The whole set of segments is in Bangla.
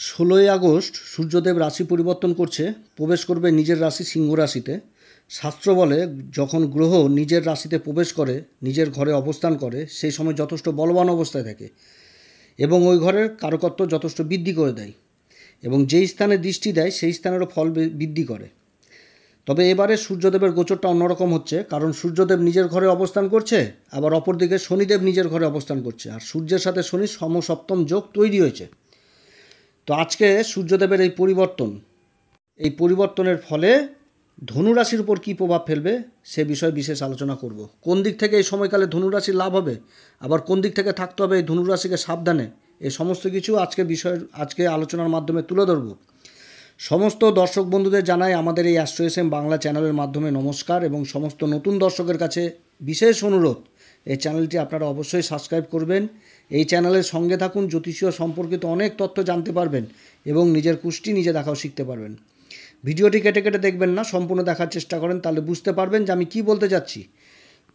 ষোলোই আগস্ট সূর্যদেব রাশি পরিবর্তন করছে, প্রবেশ করবে নিজের রাশি সিংহ রাশিতে। শাস্ত্র বলে যখন গ্রহ নিজের রাশিতে প্রবেশ করে, নিজের ঘরে অবস্থান করে, সেই সময় যথেষ্ট বলবান অবস্থায় থাকে এবং ওই ঘরের কারকত্ব যথেষ্ট বৃদ্ধি করে দেয় এবং যেই স্থানে দৃষ্টি দেয় সেই স্থানেরও ফল বৃদ্ধি করে। তবে এবারে সূর্যদেবের গোচরটা অন্যরকম হচ্ছে, কারণ সূর্যদেব নিজের ঘরে অবস্থান করছে, আবার অপরদিকে শনিদেব নিজের ঘরে অবস্থান করছে, আর সূর্যের সাথে শনি সমসপ্তম যোগ তৈরি হয়েছে। তো আজকে সূর্যদেবের এই পরিবর্তনের ফলে ধনুরাশির উপর কী প্রভাব ফেলবে সে বিষয়ে বিশেষ আলোচনা করব। কোন দিক থেকে এই সময়কালে ধনুরাশির লাভ হবে, আবার কোন দিক থেকে থাকতে হবে এই ধনুরাশিকে সাবধানে, এই সমস্ত কিছু আজকে আলোচনার মাধ্যমে তুলে ধরব। সমস্ত দর্শক বন্ধুদের জানাই আমাদের এই অ্যাস্ট্রো বাংলা চ্যানেলের মাধ্যমে নমস্কার, এবং সমস্ত নতুন দর্শকের কাছে বিশেষ অনুরোধ, এই চ্যানেলটি আপনারা অবশ্যই সাবস্ক্রাইব করবেন। এই চ্যানেলের সঙ্গে থাকুন, জ্যোতিষীয় সম্পর্কিত অনেক তথ্য জানতে পারবেন এবং নিজের কুষ্টি নিজে দেখাও শিখতে পারবেন। ভিডিওটি কেটে কেটে দেখবেন না, সম্পূর্ণ দেখার চেষ্টা করেন, তাহলে বুঝতে পারবেন যে আমি কি বলতে যাচ্ছি।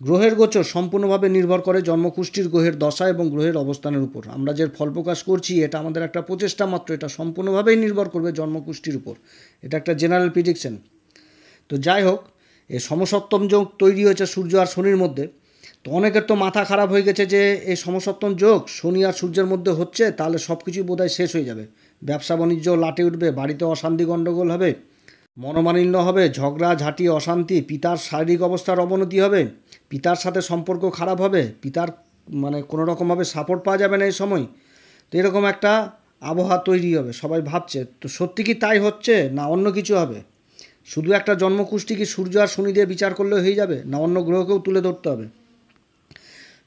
গ্রহের গোচর সম্পূর্ণভাবে নির্ভর করে জন্মকুষ্ঠির গ্রহের দশা এবং গ্রহের অবস্থানের উপর। আমরা যে ফল প্রকাশ করছি এটা আমাদের একটা প্রচেষ্টা মাত্র, এটা সম্পূর্ণভাবেই নির্ভর করবে জন্মকুষ্ঠির উপর। এটা একটা জেনারেল প্রিডিকশন। তো যাই হোক, এই সমসপ্তম যোগ তৈরি হয়েছে সূর্য আর শনির মধ্যে। তো অনেকের তো মাথা খারাপ হয়ে গেছে যে এই সমসপ্তম যোগ শনি আর সূর্যের মধ্যে হচ্ছে, তাহলে সব কিছুই বোধহয় শেষ হয়ে যাবে, ব্যবসা বাণিজ্য লাটে উঠবে, বাড়িতে অশান্তি গণ্ডগোল হবে, মনোমালিন্য হবে, ঝগড়া ঝাঁটি অশান্তি, পিতার শারীরিক অবস্থার অবনতি হবে, পিতার সাথে সম্পর্ক খারাপ হবে, পিতার কোনো রকমভাবে সাপোর্ট পাওয়া যাবে না এই সময়। তো এরকম একটা আবহাওয়া তৈরি হবে, সবাই ভাবছে। তো সত্যি কি তাই হচ্ছে, না অন্য কিছু হবে? শুধু একটা জন্মকুষ্টি কি সূর্য আর শনি দিয়ে বিচার করলে হয়ে যাবে, না অন্য গ্রহকেও তুলে ধরতে হবে?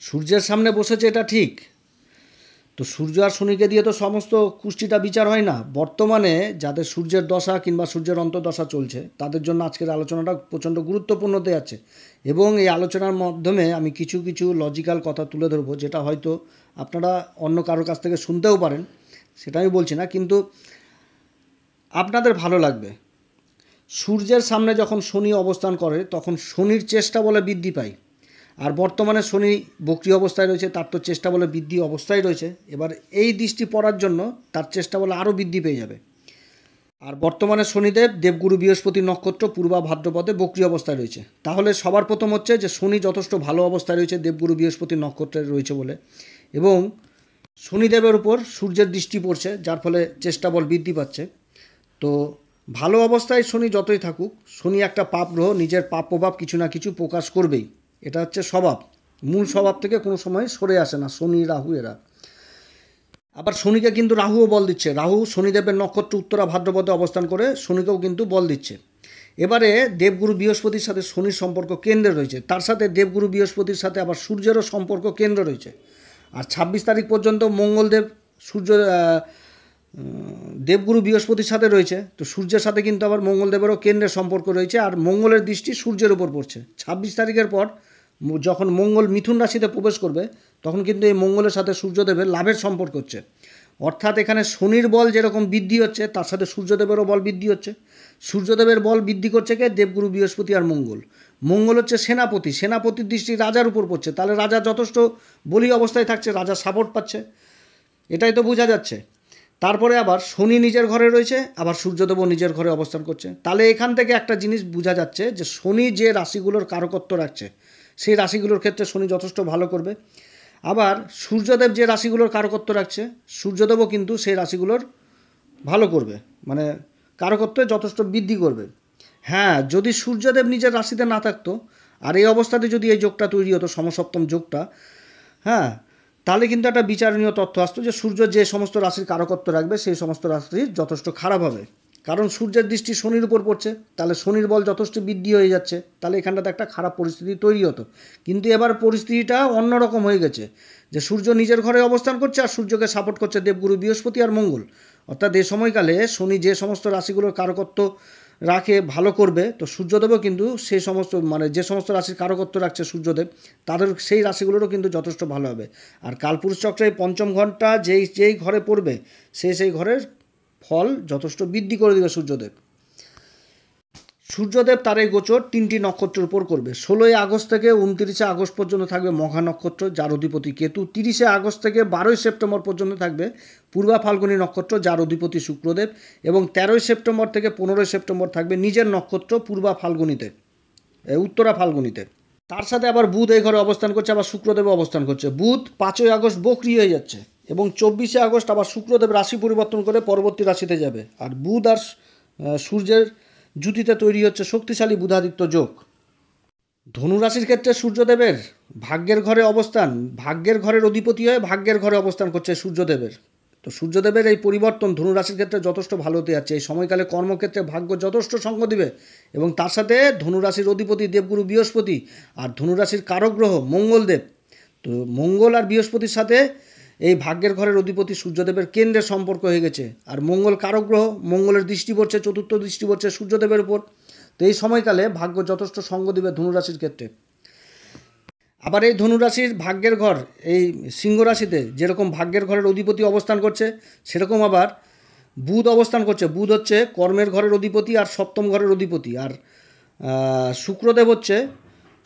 সূর্যের সামনে বসেছে এটা ঠিক, তো সূর্য আর শনিকে দিয়ে তো সমস্ত কুষ্টিটা বিচার হয় না। বর্তমানে যাদের সূর্যের দশা কিংবা সূর্যের অন্তর্দশা চলছে তাদের জন্য আজকের আলোচনাটা প্রচণ্ড গুরুত্বপূর্ণ হতে যাচ্ছে, এবং এই আলোচনার মাধ্যমে আমি কিছু কিছু লজিক্যাল কথা তুলে ধরবো, যেটা হয়তো আপনারা অন্য কারোর কাছ থেকে শুনতেও পারেন, সেটা আমি বলছি না, কিন্তু আপনাদের ভালো লাগবে। সূর্যের সামনে যখন শনি অবস্থান করে তখন শনির চেষ্টা বলে বৃদ্ধি পায়, আর বর্তমানে শনি বক্রী অবস্থায় রয়েছে, তার তো চেষ্টা বলে বৃদ্ধি অবস্থায় রয়েছে। এবার এই দৃষ্টি পড়ার জন্য তার চেষ্টা বলে আরও বৃদ্ধি পেয়ে যাবে। আর বর্তমানে শনিদেব দেবগুরু বৃহস্পতি নক্ষত্র পূর্বা ভাদ্রপদে বক্রী অবস্থায় রয়েছে। তাহলে সবার প্রথম হচ্ছে যে শনি যথেষ্ট ভালো অবস্থায় রয়েছে দেবগুরু বৃহস্পতি নক্ষত্রে রয়েছে বলে, এবং শনিদেবের উপর সূর্যের দৃষ্টি পড়ছে, যার ফলে চেষ্টা বল বৃদ্ধি পাচ্ছে। তো ভালো অবস্থায় শনি যতই থাকুক, শনি একটা পাপ গ্রহ, নিজের পাপ প্রভাব কিছু না কিছু প্রকাশ করবেই। এটা হচ্ছে স্বভাব, মূল স্বভাব থেকে কোনো সময় সরে আসে না শনি রাহু এরা। আবার শনিকে কিন্তু রাহুও বল দিচ্ছে, রাহু শনিদেবের নক্ষত্র উত্তরা ভাদ্রপদে অবস্থান করে শনিকেও কিন্তু বল দিচ্ছে। এবারে দেবগুরু বৃহস্পতির সাথে শনির সম্পর্ক কেন্দ্রে রয়েছে, তার সাথে দেবগুরু বৃহস্পতির সাথে আবার সূর্যেরও সম্পর্ক কেন্দ্র রয়েছে। আর 26 তারিখ পর্যন্ত মঙ্গলদেব সূর্য দেবগুরু বৃহস্পতির সাথে রয়েছে, তো সূর্যের সাথে কিন্তু আবার মঙ্গলদেবেরও কেন্দ্রের সম্পর্ক রয়েছে, আর মঙ্গলের দৃষ্টি সূর্যের উপর পড়ছে। 26 তারিখের পর যখন মঙ্গল মিথুন রাশিতে প্রবেশ করবে তখন কিন্তু এই মঙ্গলের সাথে সূর্যদেবের লাভের সম্পর্ক হচ্ছে। অর্থাৎ এখানে শনির বল যেরকম বৃদ্ধি হচ্ছে, তার সাথে সূর্যদেবেরও বল বৃদ্ধি হচ্ছে। সূর্যদেবের বল বৃদ্ধি করছে কে? দেবগুরু বৃহস্পতি আর মঙ্গল। মঙ্গল হচ্ছে সেনাপতি, সেনাপতির দৃষ্টি রাজার উপর পড়ছে, তাহলে রাজা যথেষ্ট বলি অবস্থায় থাকছে, রাজা সাপোর্ট পাচ্ছে, এটাই তো বোঝা যাচ্ছে। তারপরে আবার শনি নিজের ঘরে রয়েছে, আবার সূর্যদেবও নিজের ঘরে অবস্থান করছে। তাহলে এখান থেকে একটা জিনিস বোঝা যাচ্ছে যে শনি যে রাশিগুলোর কারকত্ব রাখছে সেই রাশিগুলোর ক্ষেত্রে শনি যথেষ্ট ভালো করবে। আবার সূর্যদেব যে রাশিগুলোর কারকত্ব রাখছে সূর্যদেবও কিন্তু সেই রাশিগুলোর ভালো করবে, মানে কারকত্বে যথেষ্ট বৃদ্ধি করবে। হ্যাঁ, যদি সূর্যদেব নিজের রাশিতে না থাকতো আর এই অবস্থাতে যদি এই যোগটা তৈরি হতো, সমসপ্তম যোগটা, হ্যাঁ, তাহলে কিন্তু একটা বিচারণীয় তথ্য আসতো যে সূর্য যে সমস্ত রাশির কারকত্ব রাখবে সেই সমস্ত রাশি যথেষ্ট খারাপ হবে, কারণ সূর্যের দৃষ্টি শনির উপর পড়ছে, তাহলে শনির বল যথেষ্ট বৃদ্ধি হয়ে যাচ্ছে, তাহলে এখানটাতে একটা খারাপ পরিস্থিতি তৈরি হতো। কিন্তু এবার পরিস্থিতিটা অন্যরকম হয়ে গেছে, যে সূর্য নিজের ঘরে অবস্থান করছে আর সূর্যকে সাপোর্ট করছে দেবগুরু বৃহস্পতি আর মঙ্গল। অর্থাৎ এই সময়কালে শনি যে সমস্ত রাশিগুলোর কারকত্ব রাখে ভালো করবে, তো সূর্যদেবও কিন্তু সেই সমস্ত যে সমস্ত রাশির কারকত্ব রাখছে সূর্যদেব, তাদের সেই রাশিগুলোরও কিন্তু যথেষ্ট ভালো হবে। আর কালপুরুষ চক্রের পঞ্চম ঘরটা যেই ঘরে পড়বে সেই ঘরের ফল যথেষ্ট বৃদ্ধি করে দেবে সূর্যদেব। সূর্যদেব তার এই গোচর 3টি নক্ষত্রের উপর করবে। 16ই আগস্ট থেকে 29শে আগস্ট পর্যন্ত থাকবে মঘা নক্ষত্র, যার অধিপতি কেতু। 30শে আগস্ট থেকে 12ই সেপ্টেম্বর পর্যন্ত থাকবে পূর্বা ফাল্গুনী নক্ষত্র, যার অধিপতি শুক্রদেব। এবং 13ই সেপ্টেম্বর থেকে 15ই সেপ্টেম্বর থাকবে নিজের নক্ষত্র পূর্বা ফাল্গুনীতে, উত্তরা ফাল্গুনীতে। তার সাথে আবার বুধ এই ঘরে অবস্থান করছে, আবার শুক্রদেব অবস্থান করছে। বুধ 5ই আগস্ট বকরি হয়ে যাচ্ছে এবং 24শে আগস্ট আবার শুক্রদেব রাশি পরিবর্তন করে পরবর্তী রাশিতে যাবে। আর বুধ আর সূর্যের জুতিতে তৈরি হচ্ছে শক্তিশালী বুধাদিত্য যোগ। ধনুরাশির ক্ষেত্রে সূর্যদেবের ভাগ্যের ঘরে অবস্থান, ভাগ্যের ঘরের অধিপতি হয়ে ভাগ্যের ঘরে অবস্থান করছে সূর্যদেবের। তো সূর্যদেবের এই পরিবর্তন ধনুরাশির ক্ষেত্রে যথেষ্ট ভালো হতে যাচ্ছে। এই সময়কালে কর্মক্ষেত্রে ভাগ্য যথেষ্ট সঙ্গ দিবে এবং তার সাথে ধনুরাশির অধিপতি দেবগুরু বৃহস্পতি আর ধনুরাশির কারক গ্রহ মঙ্গলদেব। তো মঙ্গল আর বৃহস্পতির সাথে এই ভাগ্যের ঘরের অধিপতি সূর্যদেবের কেন্দ্রের সম্পর্ক হয়ে গেছে। আর মঙ্গল কারক গ্রহ, মঙ্গলের দৃষ্টি পড়ছে, চতুর্থ দৃষ্টি পড়ছে সূর্যদেবের উপর। তো এই সময়কালে ভাগ্য যথেষ্ট সঙ্গ দিবে ধনুরাশির ক্ষেত্রে। আবার এই ধনুরাশির ভাগ্যের ঘর এই সিংহ রাশিতে যেরকম ভাগ্যের ঘরের অধিপতি অবস্থান করছে, সেরকম আবার বুধ অবস্থান করছে। বুধ হচ্ছে কর্মের ঘরের অধিপতি আর সপ্তম ঘরের অধিপতি। আর শুক্রদেব হচ্ছে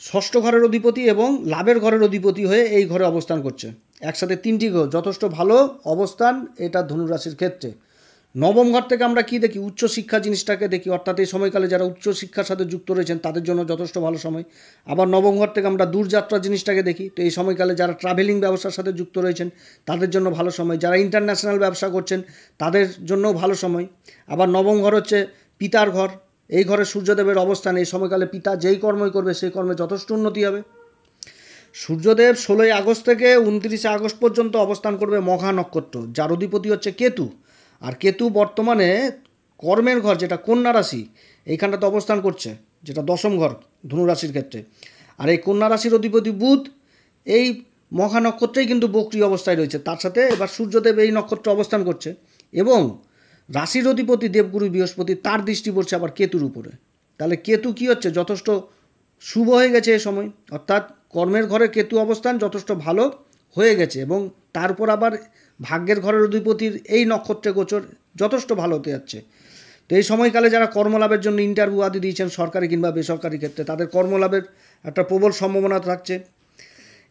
ষষ্ঠ ঘরের অধিপতি এবং লাভের ঘরের অধিপতি হয়ে এই ঘরে অবস্থান করছে। একসাথে 3টি গ্রহ, যথেষ্ট ভালো অবস্থান এটা ধনুরাশির ক্ষেত্রে। নবম ঘর থেকে আমরা কি দেখি? উচ্চশিক্ষা জিনিসটাকে দেখি, অর্থাৎ এই সময়কালে যারা উচ্চশিক্ষার সাথে যুক্ত রয়েছেন তাদের জন্য যথেষ্ট ভালো সময়। আবার নবম ঘর থেকে আমরা দূরযাত্রা জিনিসটাকে দেখি। তো এই সময়কালে যারা ট্রাভেলিং ব্যবসার সাথে যুক্ত রয়েছেন তাদের জন্য ভালো সময়। যারা ইন্টারন্যাশনাল ব্যবসা করছেন তাদের জন্যও ভালো সময়। আবার নবম ঘর হচ্ছে পিতার ঘর। এই ঘরে সূর্যদেবের অবস্থান, এই সময়কালে পিতা যেই কর্মই করবে সেই কর্মে যথেষ্ট উন্নতি হবে। সূর্যদেব 16ই আগস্ট থেকে 29শে আগস্ট পর্যন্ত অবস্থান করবে মঘা নক্ষত্র, যার অধিপতি হচ্ছে কেতু। আর কেতু বর্তমানে কর্মের ঘর যেটা কন্যা রাশি, এইখানটাতে অবস্থান করছে, যেটা দশম ঘর ধনুরাশির ক্ষেত্রে। আর এই কন্যা রাশির অধিপতি বুধ এই মঘা নক্ষত্রেই কিন্তু বক্রী অবস্থায় রয়েছে। তার সাথে এবার সূর্যদেব এই নক্ষত্রে অবস্থান করছে এবং রাশির অধিপতি দেবগুরু বৃহস্পতি তার দৃষ্টি পড়ছে আবার কেতুর উপরে। তাহলে কেতু কি হচ্ছে? যথেষ্ট শুভ হয়ে গেছে এই সময়, অর্থাৎ কর্মের ঘরে কেতু অবস্থান যথেষ্ট ভালো হয়ে গেছে এবং তারপর আবার ভাগ্যের ঘরের অধিপতির এই নক্ষত্রে গোচর যথেষ্ট ভালো হতে যাচ্ছে। তো এই সময়কালে যারা কর্মলাভের জন্য ইন্টারভিউ আদি দিয়েছেন সরকারি কিংবা বেসরকারি ক্ষেত্রে, তাদের কর্মলাভের একটা প্রবল সম্ভাবনা থাকছে।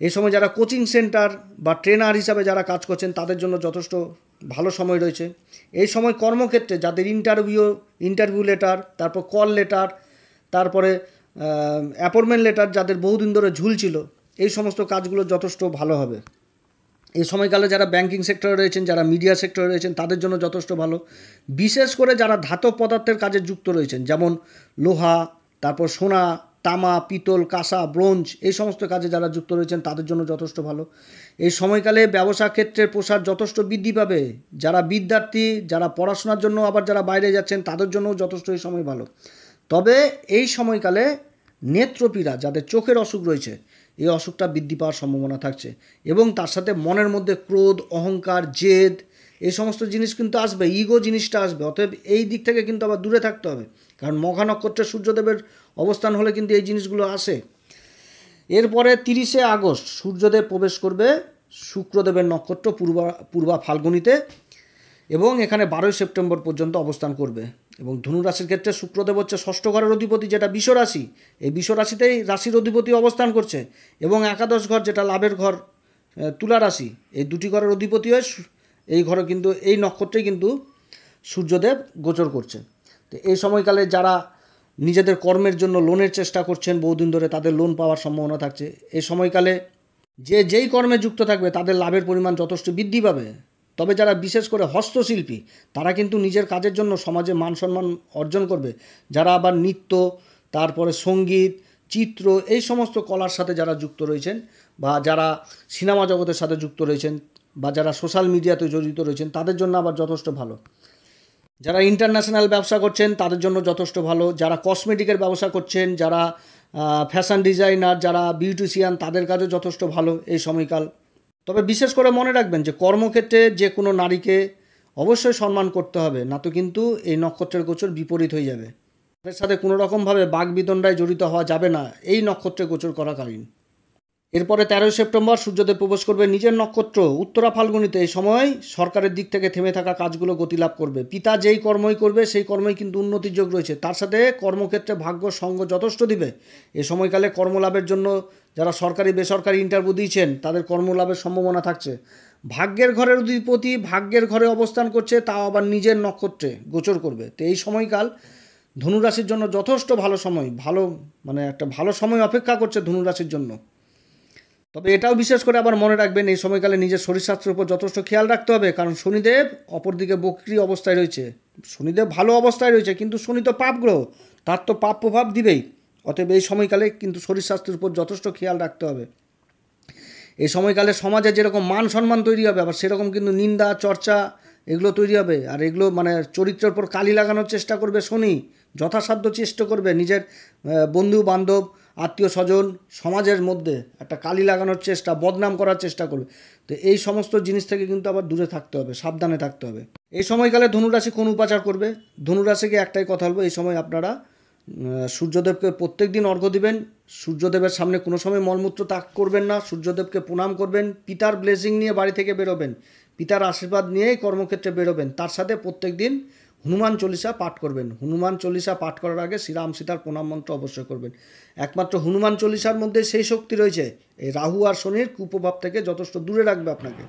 এই সময় যারা কোচিং সেন্টার বা ট্রেনার হিসাবে যারা কাজ করছেন তাদের জন্য যথেষ্ট ভালো সময় রয়েছে। এই সময় কর্মক্ষেত্রে যাদের ইন্টারভিউ লেটার, তারপর কল লেটার, তারপরে অ্যাপয়েন্টমেন্ট লেটার যাদের বহুদিন ধরে ঝুলছিল, এই সমস্ত কাজগুলো যথেষ্ট ভালো হবে। এই সময়কালে যারা ব্যাংকিং সেক্টরে রয়েছেন, যারা মিডিয়া সেক্টরে রয়েছেন তাদের জন্য যথেষ্ট ভালো। বিশেষ করে যারা ধাতব পদার্থের কাজে যুক্ত রয়েছেন, যেমন লোহা, তারপর সোনা, তামা, পিতল, কাঁসা, ব্রোঞ্জ, এই সমস্ত কাজে যারা যুক্ত রয়েছেন তাদের জন্য যথেষ্ট ভালো। এই সময়কালে ব্যবসা ক্ষেত্রের প্রসার যথেষ্ট বৃদ্ধি পাবে। যারা বিদ্যার্থী, যারা পড়াশোনার জন্য আবার যারা বাইরে যাচ্ছেন তাদের জন্যও যথেষ্ট এই সময় ভালো। তবে এই সময়কালে নেত্রপীড়া, যাদের চোখের অসুখ রয়েছে, এই অসুখটা বৃদ্ধি পাওয়ার সম্ভাবনা থাকছে এবং তার সাথে মনের মধ্যে ক্রোধ, অহংকার, জেদ, এই সমস্ত জিনিস কিন্তু আসবে, ইগো জিনিসটা আসবে। অতএব এই দিক থেকে কিন্তু আবার দূরে থাকতে হবে, কারণ মঘা নক্ষত্রে সূর্যদেবের অবস্থান হলে কিন্তু এই জিনিসগুলো আসে। এরপরে 30শে আগস্ট সূর্যদেব প্রবেশ করবে শুক্রদেবের নক্ষত্র পূর্বা ফাল্গুনীতে এবং এখানে 12ই সেপ্টেম্বর পর্যন্ত অবস্থান করবে। এবং ধনুরাশির ক্ষেত্রে শুক্রদেব হচ্ছে ষষ্ঠ ঘরের অধিপতি, যেটা বৃষ রাশি। এই বৃষ রাশিতেই রাশির অধিপতি অবস্থান করছে এবং একাদশ ঘর যেটা লাভের ঘর তুলা রাশি, এই দুটি ঘরের অধিপতি হয়ে এই ঘরে কিন্তু এই নক্ষত্রেই কিন্তু সূর্যদেব গোচর করছে। তো এই সময়কালে যারা নিজেদের কর্মের জন্য লোনের চেষ্টা করছেন বহুদিন ধরে, তাদের লোন পাওয়ার সম্ভাবনা থাকছে। এই সময়কালে যেই কর্মে যুক্ত থাকবে তাদের লাভের পরিমাণ যথেষ্ট বৃদ্ধি পাবে। তবে যারা বিশেষ করে হস্তশিল্পী তারা কিন্তু নিজের কাজের জন্য সমাজে মান সম্মান অর্জন করবে। যারা আবার নৃত্য, তারপরে সঙ্গীত, চিত্র, এই সমস্ত কলার সাথে যারা যুক্ত রয়েছেন বা যারা সিনেমা জগতের সাথে যুক্ত রয়েছেন বা যারা সোশ্যাল মিডিয়াতে জড়িত রয়েছেন তাদের জন্য আবার যথেষ্ট ভালো। যারা ইন্টারন্যাশনাল ব্যবসা করছেন তাদের জন্য যথেষ্ট ভালো। যারা কসমেটিকের ব্যবসা করছেন, যারা ফ্যাশন ডিজাইনার, যারা বিউটিশিয়ান, তাদের কাজও যথেষ্ট ভালো এই সময়কাল। তবে বিশেষ করে মনে রাখবেন যে কর্মক্ষেত্রে যে কোনো নারীকে অবশ্যই সম্মান করতে হবে, না তো কিন্তু এই নক্ষত্রের গোচর বিপরীত হয়ে যাবে। তাদের সাথে কোনো রকমভাবে বাগবিতণ্ডায় জড়িত হওয়া যাবে না এই নক্ষত্রে গোচর করাকালীন। এরপরে 13ই সেপ্টেম্বর সূর্যদেব প্রবেশ করবে নিজের নক্ষত্র উত্তরা ফাল্গুনিতে। এই সময় সরকারের দিক থেকে থেমে থাকা কাজগুলো গতি লাভ করবে। পিতা যেই কর্মই করবে সেই কর্মই কিন্তু উন্নতির যোগ রয়েছে, তার সাথে কর্মক্ষেত্রে ভাগ্য সঙ্গ যথেষ্ট দিবে। এ সময়কালে কর্মলাভের জন্য যারা সরকারি বেসরকারি ইন্টারভিউ দিয়েছেন তাদের কর্মলাভের সম্ভাবনা থাকছে। ভাগ্যের ঘরের অধিপতি ভাগ্যের ঘরে অবস্থান করছে, তাও আবার নিজের নক্ষত্রে গোচর করবে। তো এই সময়কাল ধনুরাশির জন্য যথেষ্ট ভালো সময়, একটা ভালো সময় অপেক্ষা করছে ধনুরাশির জন্য। তবে এটাও বিশেষ করে আবার মনে রাখবেন, এই সময়কালে নিজের শরীর স্বাস্থ্যের উপর যথেষ্ট খেয়াল রাখতে হবে, কারণ শনিদেব অপরদিকে বক্রী অবস্থায় রয়েছে। শনিদেব ভালো অবস্থায় রয়েছে, কিন্তু শনি তো পাপ গ্রহ, তার তো পাপ প্রভাব দিবেই। অতএব এই সময়কালে কিন্তু শরীর স্বাস্থ্যের উপর যথেষ্ট খেয়াল রাখতে হবে। এই সময়কালে সমাজে যেরকম মান সম্মান তৈরি হবে, আবার সেরকম কিন্তু নিন্দা চর্চা এগুলো তৈরি হবে। আর এগুলো চরিত্রের উপর কালি লাগানোর চেষ্টা করবে শনি, যথাসাধ্য চেষ্টা করবে নিজের বন্ধু বান্ধব আত্মীয় স্বজন সমাজের মধ্যে একটা কালি লাগানোর চেষ্টা, বদনাম করার চেষ্টা করবে। তো এই সমস্ত জিনিস থেকে কিন্তু আবার দূরে থাকতে হবে, সাবধানে থাকতে হবে। এই সময়কালে ধনুরাশি কোন উপাচার করবে? ধনুরাশিকে একটাই কথা বলবো, এই সময় আপনারা সূর্যদেবকে প্রত্যেক দিন অর্ঘ্য দিবেন। সূর্যদেবের সামনে কোনো সময় মলমূত্র ত্যাগ করবেন না, সূর্যদেবকে প্রণাম করবেন, পিতার ব্লেসিং নিয়ে বাড়ি থেকে বেরোবেন, পিতার আশীর্বাদ নিয়েই কর্মক্ষেত্রে বেরোবেন। তার সাথে প্রত্যেক দিন হনুমান চল্লিশা পাঠ করবেন। হনুমান চল্লিশা পাঠ করার আগে শ্রীরাম সীতার প্রণাম মন্ত্র অবশ্যই করবেন। একমাত্র হনুমান চল্লিশার মধ্যে সেই শক্তি রয়েছে, এই রাহু আর শনির কুপ্রভাব থেকে যথেষ্ট দূরে রাখবে আপনাকে।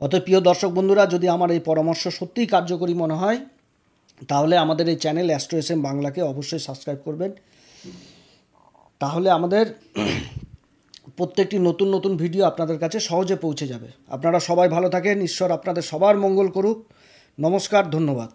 অতএব প্রিয় দর্শক বন্ধুরা, যদি আমার এই পরামর্শ সত্যিই কার্যকরী মনে হয় তাহলে আমাদের এই চ্যানেল অ্যাস্ট্রো এস এম বাংলাকে অবশ্যই সাবস্ক্রাইব করবেন। তাহলে আমাদের প্রত্যেকটি নতুন নতুন ভিডিও আপনাদের কাছে সহজে পৌঁছে যাবে। আপনারা সবাই ভালো থাকেন, ঈশ্বর আপনাদের সবার মঙ্গল করুক। নমস্কার, ধন্যবাদ।